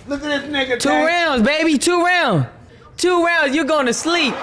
Look at this nigga. Two rounds, baby. 2 rounds. 2 rounds. You're going to sleep.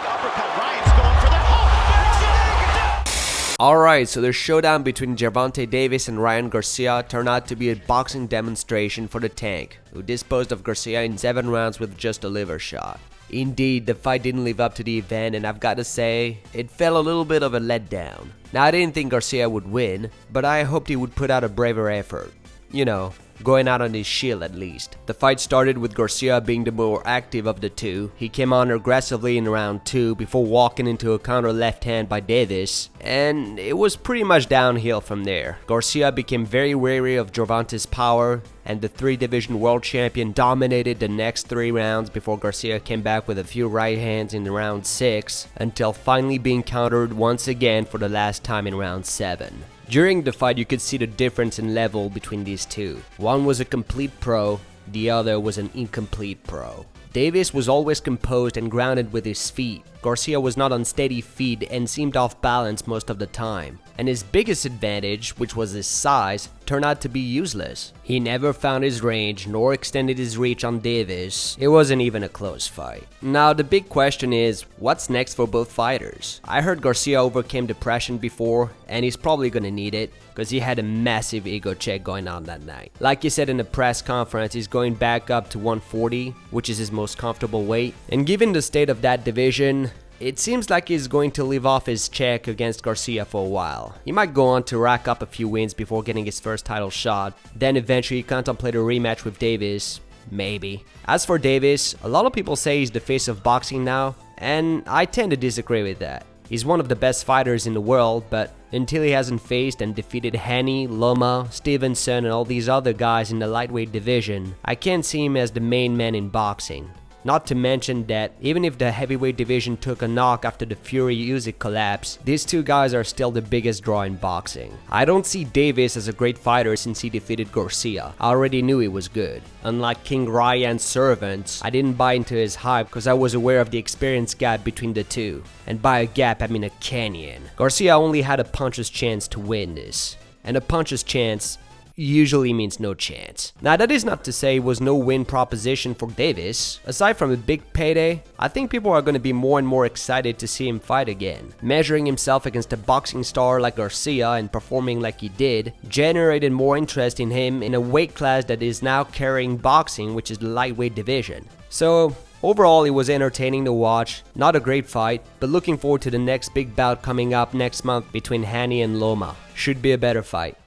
Alright, so the showdown between Gervonta Davis and Ryan Garcia turned out to be a boxing demonstration for the Tank, who disposed of Garcia in 7 rounds with just a liver shot. Indeed, the fight didn't live up to the event, and I've got to say, it felt a little bit of a letdown. Now, I didn't think Garcia would win, but I hoped he would put out a braver effort. You know, going out on his shield at least. The fight started with Garcia being the more active of the two. He came on aggressively in round 2 before walking into a counter left hand by Davis, and it was pretty much downhill from there. Garcia became very wary of Gervonta's power, and the 3-division world champion dominated the next 3 rounds before Garcia came back with a few right hands in round 6, until finally being countered once again for the last time in round 7. During the fight, you could see the difference in level between these two. One was a complete pro, the other was an incomplete pro. Davis was always composed and grounded with his feet. Garcia was not on steady feet and seemed off balance most of the time. And his biggest advantage, which was his size, turned out to be useless. He never found his range nor extended his reach on Davis. It wasn't even a close fight. Now the big question is, what's next for both fighters? I heard Garcia overcame depression before, and he's probably gonna need it, because he had a massive ego check going on that night. Like he said in the press conference, he's going back up to 140, which is his most comfortable weight. And given the state of that division, it seems like he's going to leave off his check against Garcia for a while. He might go on to rack up a few wins before getting his first title shot, then eventually contemplate a rematch with Davis. Maybe. As for Davis, a lot of people say he's the face of boxing now, and I tend to disagree with that. He's one of the best fighters in the world, but until he hasn't faced and defeated Haney, Loma, Stevenson, and all these other guys in the lightweight division, I can't see him as the main man in boxing. Not to mention that even if the heavyweight division took a knock after the Fury Usyk collapse, these two guys are still the biggest draw in boxing. I don't see Davis as a great fighter since he defeated Garcia. I already knew he was good. Unlike King Ryan's servants, I didn't buy into his hype because I was aware of the experience gap between the two. And by a gap, I mean a canyon. Garcia only had a puncher's chance to win this. And a puncher's chance usually means no chance. Now that is not to say it was no win proposition for Davis. Aside from a big payday, I think people are going to be more and more excited to see him fight again. Measuring himself against a boxing star like Garcia and performing like he did generated more interest in him in a weight class that is now carrying boxing, which is the lightweight division. So overall, it was entertaining to watch. Not a great fight, but looking forward to the next big bout coming up next month between Haney and Loma. Should be a better fight.